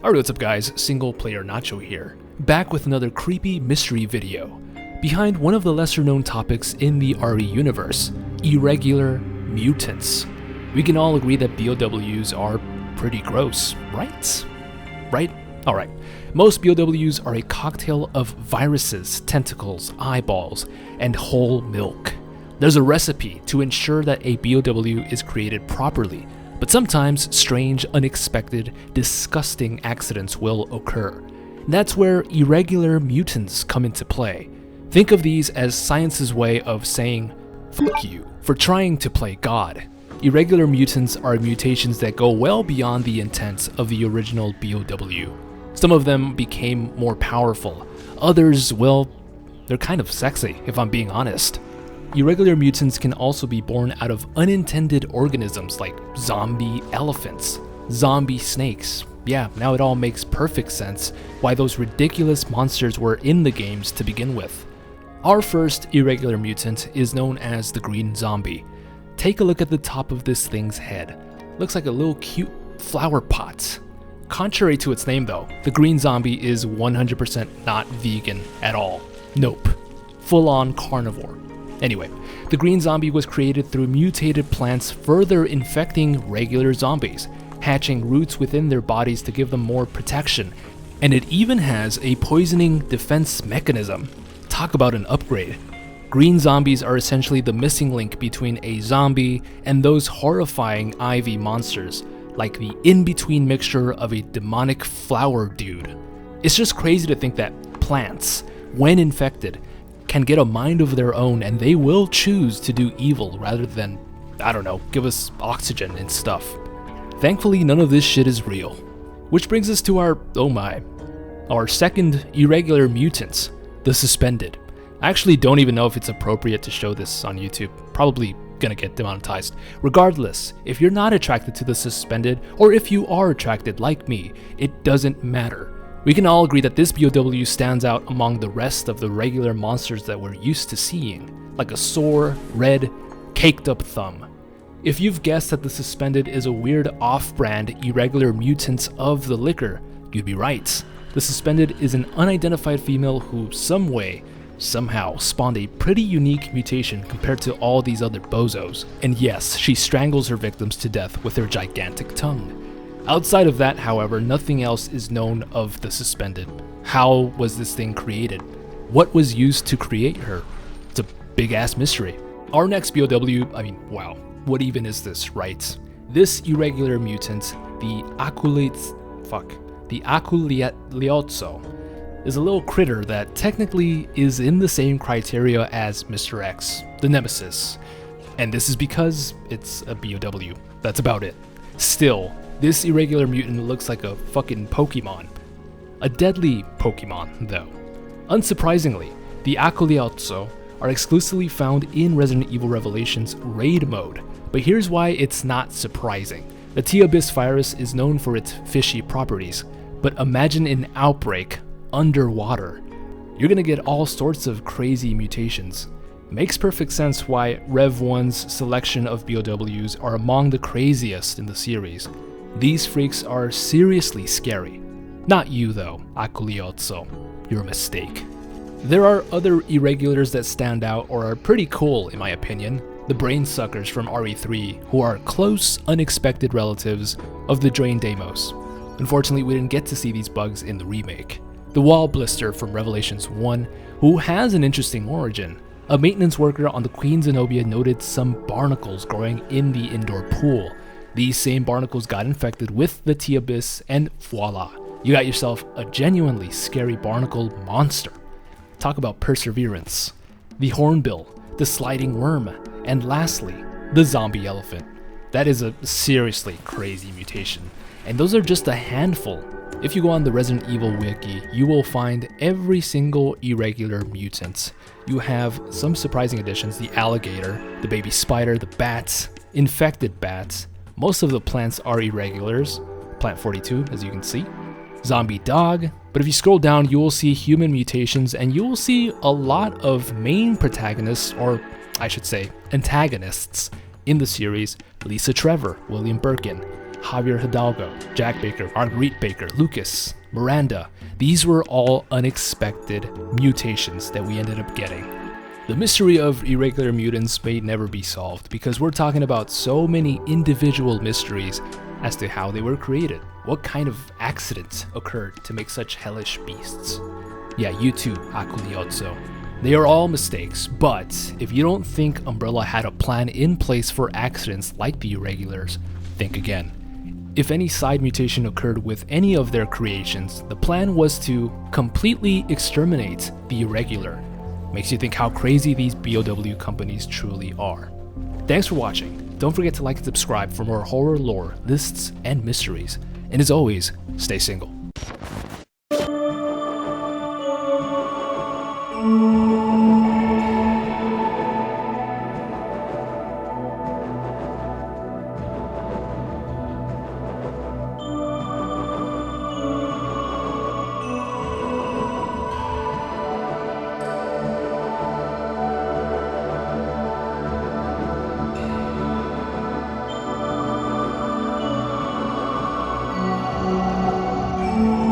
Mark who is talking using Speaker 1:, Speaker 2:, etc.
Speaker 1: Alright, what's up guys, Single Player Nacho here, back with another creepy mystery video, behind one of the lesser known topics in the RE universe, Irregular Mutants. We can all agree that BOWs are pretty gross, right? Right? Alright. Most BOWs are a cocktail of viruses, tentacles, eyeballs, and whole milk. There's a recipe to ensure that a BOW is created properly, but sometimes strange, unexpected, disgusting accidents will occur. That's where irregular mutants come into play. Think of these as science's way of saying, fuck you, for trying to play God. Irregular mutants are mutations that go well beyond the intent of the original BOW. Some of them became more powerful. Others, well, they're kind of sexy, if I'm being honest. Irregular mutants can also be born out of unintended organisms like zombie elephants, zombie snakes. Yeah, now it all makes perfect sense why those ridiculous monsters were in the games to begin with. Our first irregular mutant is known as the green zombie. Take a look at the top of this thing's head. Looks like a little cute flower pot. Contrary to its name though, the green zombie is 100% not vegan at all. Nope. Full-on carnivore. Anyway, the green zombie was created through mutated plants further infecting regular zombies, hatching roots within their bodies to give them more protection, and it even has a poisoning defense mechanism. Talk about an upgrade. Green zombies are essentially the missing link between a zombie and those horrifying IV monsters, like the in-between mixture of a demonic flower dude. It's just crazy to think that plants, when infected, can get a mind of their own and they will choose to do evil rather than, I don't know, give us oxygen and stuff. Thankfully, none of this shit is real. Which brings us to our second irregular mutant, the suspended. I actually don't even know if it's appropriate to show this on YouTube. Probably gonna get demonetized. Regardless, if you're not attracted to the suspended, or if you are attracted like me, it doesn't matter. We can all agree that this BOW stands out among the rest of the regular monsters that we're used to seeing, like a sore, red, caked up thumb. If you've guessed that the suspended is a weird off-brand irregular mutant of the liquor, you'd be right. The suspended is an unidentified female who somehow spawned a pretty unique mutation compared to all these other bozos. And yes, she strangles her victims to death with her gigantic tongue. Outside of that, however, nothing else is known of the suspended. How was this thing created? What was used to create her? It's a big-ass mystery. Our next BOW, wow, what even is this, right? This irregular mutant, the Acculate, is a little critter that technically is in the same criteria as Mr. X, the Nemesis. And this is because it's a BOW. That's about it. Still, this irregular mutant looks like a fucking Pokemon. A deadly Pokemon, though. Unsurprisingly, the Acculate are exclusively found in Resident Evil Revelations raid mode, but here's why it's not surprising. The T-Abyss virus is known for its fishy properties, but imagine an outbreak underwater. You're gonna get all sorts of crazy mutations. Makes perfect sense why Rev 1's selection of BOWs are among the craziest in the series. These freaks are seriously scary. Not you though, Acculate, you're a mistake. There are other irregulars that stand out or are pretty cool in my opinion. The brain suckers from RE3, who are close, unexpected relatives of the Drain Deimos. Unfortunately, we didn't get to see these bugs in the remake. The Wall Blister from Revelations 1, who has an interesting origin. A maintenance worker on the Queen Zenobia noted some barnacles growing in the indoor pool. These same barnacles got infected with the T-Abyss, and voila, you got yourself a genuinely scary barnacle monster. Talk about perseverance. The Hornbill, the Sliding Worm, and lastly, the Zombie Elephant. That is a seriously crazy mutation, and those are just a handful. If you go on the Resident Evil wiki, you will find every single irregular mutant. You have some surprising additions: the alligator, the baby spider, the bats, infected bats. Most of the plants are irregulars, plant 42 as you can see, zombie dog, but if you scroll down you will see human mutations and you will see a lot of main protagonists, or I should say antagonists, in the series: Lisa Trevor, William Birkin, Javier Hidalgo, Jack Baker, Marguerite Baker, Lucas, Miranda. These were all unexpected mutations that we ended up getting. The mystery of irregular mutants may never be solved because we're talking about so many individual mysteries as to how they were created. What kind of accident occurred to make such hellish beasts? Yeah, you too, Acculate. They are all mistakes, but if you don't think Umbrella had a plan in place for accidents like the Irregulars, think again. If any side mutation occurred with any of their creations, the plan was to completely exterminate the Irregular. Makes you think how crazy these BOW companies truly are. Thanks for watching. Don't forget to like and subscribe for more horror lore, lists, and mysteries. And as always, stay single.